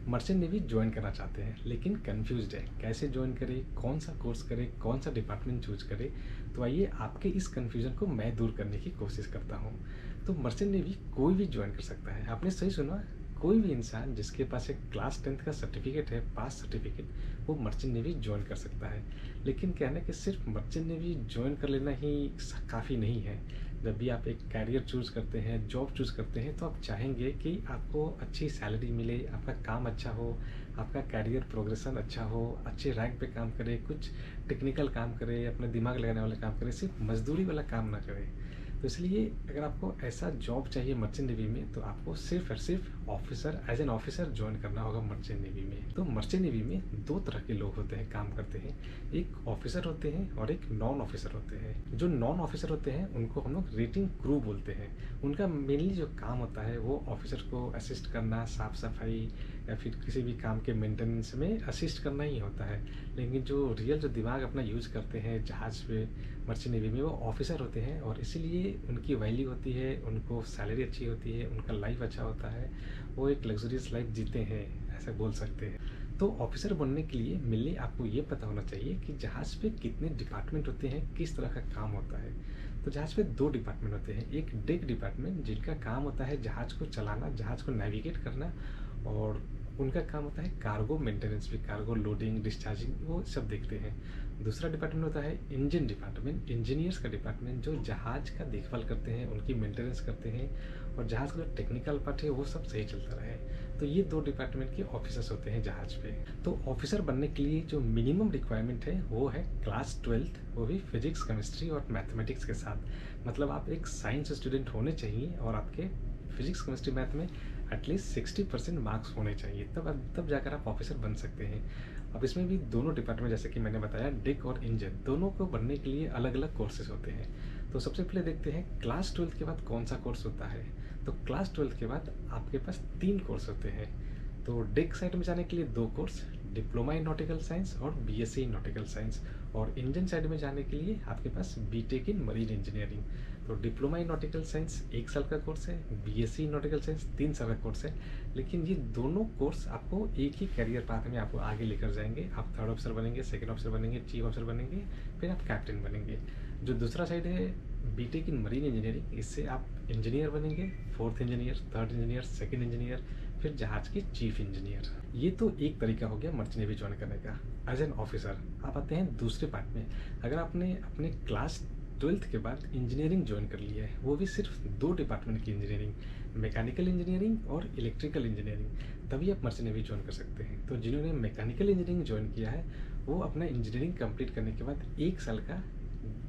Merchant navy join करना चाहते हैं लेकिन कंफ्यूज्ड है, कैसे ज्वाइन करें, कौन सा कोर्स करें, कौन सा डिपार्टमेंट चूज करें। तो आइए आपके इस कंफ्यूजन को मैं दूर करने की कोशिश करता हूँ। तो मर्चेंट नेवी कोई भी ज्वाइन कर सकता है, आपने सही सुना। कोई भी इंसान जिसके पास एक क्लास 10th का सर्टिफिकेट है, पास सर्टिफिकेट, वो मर्चेंट नेवी ज्वाइन कर सकता है। लेकिन कहना कि सिर्फ मर्चेंट नेवी ज्वाइन कर लेना ही काफ़ी नहीं है। जब भी आप एक कैरियर चूज़ करते हैं, जॉब चूज़ करते हैं, तो आप चाहेंगे कि आपको अच्छी सैलरी मिले, आपका काम अच्छा हो, आपका कैरियर प्रोग्रेशन अच्छा हो, अच्छे रैंक पे काम करे, कुछ टेक्निकल काम करे, अपना दिमाग लगाने वाला काम करे, सिर्फ मजदूरी वाला काम ना करे। तो इसलिए अगर आपको ऐसा जॉब चाहिए मर्चेंट नेवी में, तो आपको सिर्फ और सिर्फ officer, as an officer join करना होगा मर्चेंट नेवी में। तो मर्चेंट नेवी में दो तरह के लोग होते हैं, काम करते हैं। एक ऑफिसर होते हैं और एक नॉन ऑफिसर होते हैं। जो नॉन ऑफिसर होते हैं उनको हम लोग रेटिंग क्रू बोलते हैं। उनका मेनली जो काम होता है वो ऑफिसर को असिस्ट करना, साफ सफाई या फिर किसी भी काम के मेंटेनेंस में असिस्ट करना ही होता है। लेकिन जो रियल जो दिमाग अपना यूज़ करते हैं जहाज़ पे, मर्चेंट नेवी में, वो ऑफिसर होते हैं। और इसीलिए उनकी वैल्यू होती है, उनको सैलरी अच्छी होती है, उनका लाइफ अच्छा होता है, वो एक लग्जरियस लाइफ जीते हैं, ऐसा बोल सकते हैं। तो ऑफिसर बनने के लिए मेनली आपको ये पता होना चाहिए कि जहाज़ पे कितने डिपार्टमेंट होते हैं, किस तरह का काम होता है। तो जहाज़ पे दो डिपार्टमेंट होते हैं। एक डेक डिपार्टमेंट जिनका काम होता है जहाज़ को चलाना, जहाज़ को नेविगेट करना, और उनका काम होता है कार्गो मेंटेनेंस भी, कार्गो लोडिंग, डिस्चार्जिंग, वो सब देखते हैं। दूसरा डिपार्टमेंट होता है इंजन डिपार्टमेंट, इंजीनियर्स का डिपार्टमेंट, जो जहाज़ का देखभाल करते हैं, उनकी मेंटेनेंस करते हैं, और जहाज़ का जो टेक्निकल पार्ट है वो सब सही चलता रहे। तो ये दो डिपार्टमेंट के ऑफिसर्स होते हैं जहाज़ पे। तो ऑफिसर बनने के लिए जो मिनिमम रिक्वायरमेंट है वो है क्लास 12th, वो भी फिजिक्स, केमिस्ट्री और मैथमेटिक्स के साथ। मतलब आप एक साइंस स्टूडेंट होने चाहिए और आपके फिजिक्स, केमिस्ट्री, मैथ में एटलीस्ट 60% मार्क्स होने चाहिए, तब जाकर आप ऑफिसर बन सकते हैं। अब इसमें भी दोनों डिपार्टमेंट, जैसे कि मैंने बताया, डिक और इंजन, दोनों को बनने के लिए अलग अलग कोर्सेज होते हैं। तो सबसे पहले देखते हैं क्लास 12th के बाद कौन सा कोर्स होता है। तो क्लास 12th के बाद आपके पास 3 कोर्स होते हैं। तो डिक साइड में जाने के लिए 2 course, diploma in nautical science और बीएससी इन नॉटिकल साइंस। और इंजन साइड में जाने के लिए आपके पास बीटेक इन मरीन इंजीनियरिंग। तो डिप्लोमा इन नॉटिकल साइंस 1 साल का कोर्स है, बीएससी इन नॉटिकल साइंस 3 साल का कोर्स है। लेकिन ये दोनों कोर्स आपको एक ही करियर पाथ में आपको आगे लेकर जाएंगे। आप 3rd ऑफिसर बनेंगे, 2nd ऑफिसर बनेंगे, चीफ ऑफिसर बनेंगे, फिर आप कैप्टन बनेंगे। जो दूसरा साइड है बीटेक इन मरीन इंजीनियरिंग, इससे आप इंजीनियर बनेंगे, 4th engineer, 3rd engineer, 2nd engineer, फिर जहाज के चीफ इंजीनियर। ये तो एक तरीका हो गया मर्चेंट नेवी ज्वाइन करने का एज एन ऑफिसर। आप आते हैं दूसरे पार्ट में। अगर आपने अपने क्लास 12th के बाद इंजीनियरिंग ज्वाइन कर लिया है, वो भी सिर्फ 2 डिपार्टमेंट की इंजीनियरिंग, मैकेनिकल इंजीनियरिंग और इलेक्ट्रिकल इंजीनियरिंग, तभी आप मर्चेंट नेवी ज्वाइन कर सकते हैं। तो जिन्होंने मैकेनिकल इंजीनियरिंग ज्वाइन किया है, वो अपना इंजीनियरिंग कंप्लीट करने के बाद 1 साल का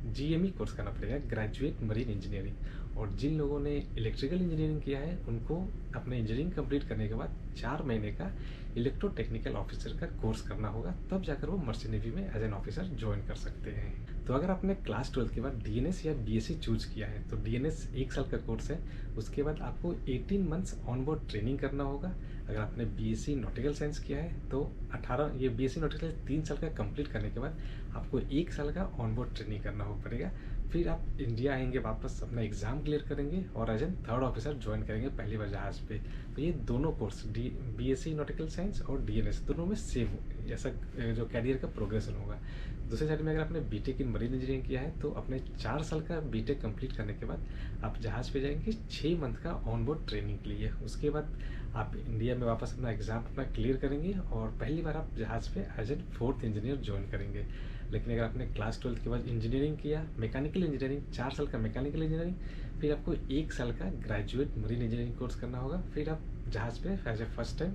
जीएमई कोर्स करना पड़ेगा, ग्रेजुएट मरीन इंजीनियरिंग। और जिन लोगों ने इलेक्ट्रिकल इंजीनियरिंग किया है, उनको अपना इंजीनियरिंग कंप्लीट करने के बाद 4 महीने का इलेक्ट्रो टेक्निकल ऑफिसर का कोर्स करना होगा, तब जाकर वो मर्चेंट नेवी में एज एन ऑफिसर ज्वाइन कर सकते हैं। तो अगर आपने क्लास 12th के बाद डीएनएस या बीएससी चूज किया है, तो डीएनएस 1 साल का कोर्स है। उसके बाद आपको 18 मंथ्स ऑन बोर्ड ट्रेनिंग करना होगा। अगर आपने बीएससी नॉटिकल साइंस किया है तो 18, ये बीएससी नॉटिकल 3 साल का कंप्लीट करने के बाद आपको 1 साल का ऑन बोर्ड ट्रेनिंग करना हो पड़ेगा। फिर आप इंडिया आएंगे, वापस अपना एग्जाम क्लियर करेंगे और as an 3rd officer join करेंगे पहली बार जहाज पे। तो ये दोनों कोर्स, बीएससी नॉटिकल साइंस और डीएनएस, दोनों में सेम ऐसा जो कैरियर का प्रोग्रेशन होगा। दूसरे साइड में अगर आपने बीटेक इन मरीन इंजीनियरिंग किया है, तो अपने 4 साल का बीटेक कंप्लीट करने के बाद आप जहाज़ पे जाएंगे 6 मंथ का ऑन बोर्ड ट्रेनिंग के लिए। उसके बाद आप इंडिया में वापस अपना एग्जाम अपना क्लियर करेंगे और पहली बार आप जहाज़ पे as an 4th engineer join करेंगे। लेकिन अगर आपने क्लास 12th के बाद इंजीनियरिंग किया, मैकेनिकल इंजीनियरिंग, 4 साल का मैकेनिकल इंजीनियरिंग, फिर आपको 1 साल का ग्रेजुएट मरीन इंजीनियरिंग कोर्स करना होगा। फिर आप जहाज़ पे as a first time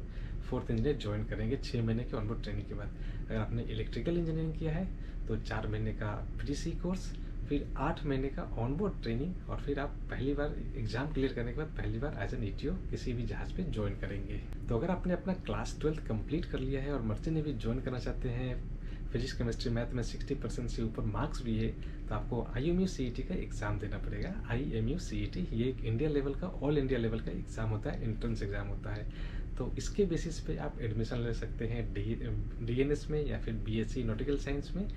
4th engineer join करेंगे 6 महीने के ऑनबोर्ड ट्रेनिंग के बाद। अगर आपने इलेक्ट्रिकल इंजीनियरिंग किया है तो 4 महीने का प्री सी कोर्स, फिर 8 महीने का ऑनबोर्ड ट्रेनिंग, और फिर आप पहली बार एग्जाम क्लियर करने के बाद पहली बार एज एन ईटीओ किसी भी जहाज़ पे ज्वाइन करेंगे। तो अगर आपने अपना क्लास 12th कंप्लीट कर लिया है और मर्चेंट नेवी ज्वाइन करना चाहते हैं, फिजिक्स, केमिस्ट्री, मैथ में 60% से ऊपर मार्क्स भी है, तो आपको IMU CET का एग्ज़ाम देना पड़ेगा। IMU CET ये एक इंडिया लेवल का, ऑल इंडिया लेवल का एग्ज़ाम होता है, एंट्रेंस एग्ज़ाम होता है। तो इसके बेसिस पे आप एडमिशन ले सकते हैं DNS में, या फिर BSc नॉटिकल साइंस में,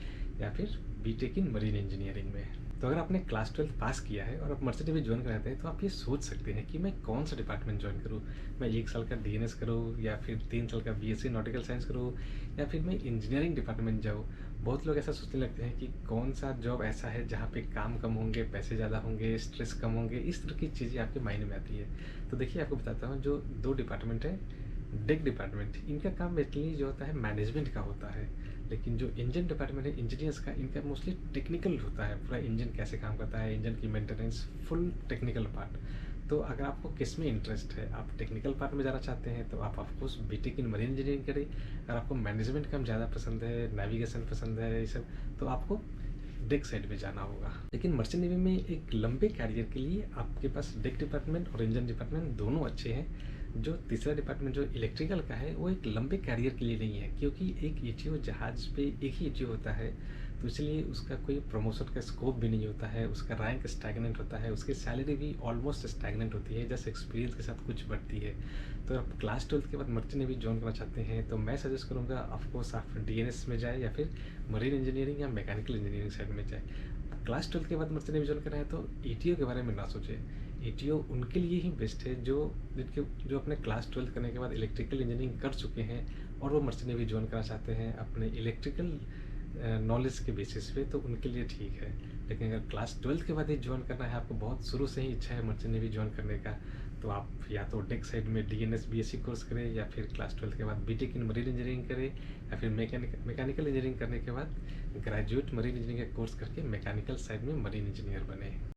या फिर बीटेक इन मरीन इंजीनियरिंग में। तो अगर आपने क्लास 12 पास किया है और आप मर्चेंट नेवी जॉइन कराते हैं, तो आप ये सोच सकते हैं कि मैं कौन सा डिपार्टमेंट जॉइन करूँ। मैं 1 साल का डीएनएस करूँ या फिर 3 साल का बीएससी नॉटिकल साइंस करूँ या फिर मैं इंजीनियरिंग डिपार्टमेंट जाऊँ। बहुत लोग ऐसा सोचने लगते हैं कि कौन सा जॉब ऐसा है जहाँ पे काम कम होंगे, पैसे ज़्यादा होंगे, स्ट्रेस कम होंगे, इस तरह की चीज़ें आपके माइंड में आती है। तो देखिए, आपको बताता हूँ, जो 2 डिपार्टमेंट है, डेक डिपार्टमेंट, इनका काम बेसिकली जो होता है मैनेजमेंट का होता है। लेकिन जो इंजन डिपार्टमेंट है इंजीनियर्स का, इनका मोस्टली टेक्निकल होता है। पूरा इंजन कैसे काम करता है, इंजन की मेंटेनेंस, फुल टेक्निकल पार्ट। तो अगर आपको किस में इंटरेस्ट है, आप टेक्निकल पार्ट में जाना चाहते हैं, तो आप of course B Tech in marine engineering करें। अगर आपको मैनेजमेंट काम ज़्यादा पसंद है, नेविगेशन पसंद है, ये सब, तो आपको डेक साइड में जाना होगा। लेकिन मर्चेंट नेवी में एक लंबे कैरियर के लिए आपके पास डेक डिपार्टमेंट और इंजन डिपार्टमेंट दोनों अच्छे हैं। जो तीसरा डिपार्टमेंट जो इलेक्ट्रिकल का है, वो एक लंबे कैरियर के लिए नहीं है, क्योंकि एक ईटीओ जहाज़ पे एक ही ईटीओ होता है, तो इसलिए उसका कोई प्रमोशन का स्कोप भी नहीं होता है, उसका रैंक स्टैग्नेंट होता है, उसकी सैलरी भी ऑलमोस्ट स्टैग्नेंट होती है, जस्ट एक्सपीरियंस के साथ कुछ बढ़ती है। तो आप क्लास 12 के बाद मर्चेंट नेवी ज्वाइन करना चाहते हैं, तो मैं सजेस्ट करूँगा ऑफकोर्स आप डीएनएस में जाए या फिर मरीन इंजीनियरिंग या मैकेनिकल इंजीनियरिंग साइड में जाए। क्लास 12 के बाद मर्चेंट नेवी ज्वाइन करना है तो ईटीओ के बारे में ना सोचें। ईटीओ उनके लिए ही बेस्ट है जो जो अपने क्लास 12 करने के बाद इलेक्ट्रिकल इंजीनियरिंग कर चुके हैं और वो मर्चेंट नेवी ज्वाइन करना चाहते हैं अपने इलेक्ट्रिकल नॉलेज के बेसिस पे, तो उनके लिए ठीक है। लेकिन अगर क्लास 12 के बाद ही ज्वाइन करना है, आपको बहुत शुरू से ही इच्छा है मर्चेंट नेवी ज्वाइन करने का, तो आप या तो डेक साइड में डीएनएस बीएससी कोर्स करें या फिर क्लास 12 के बाद बीटेक इन मरीन इंजीनियरिंग करें या फिर मैकेनिकल इंजीनियरिंग करने के बाद ग्रेजुएट मरीन इंजीनियरिंग का कोर्स करके मैकेनिकल साइड में मरीन इंजीनियर बने।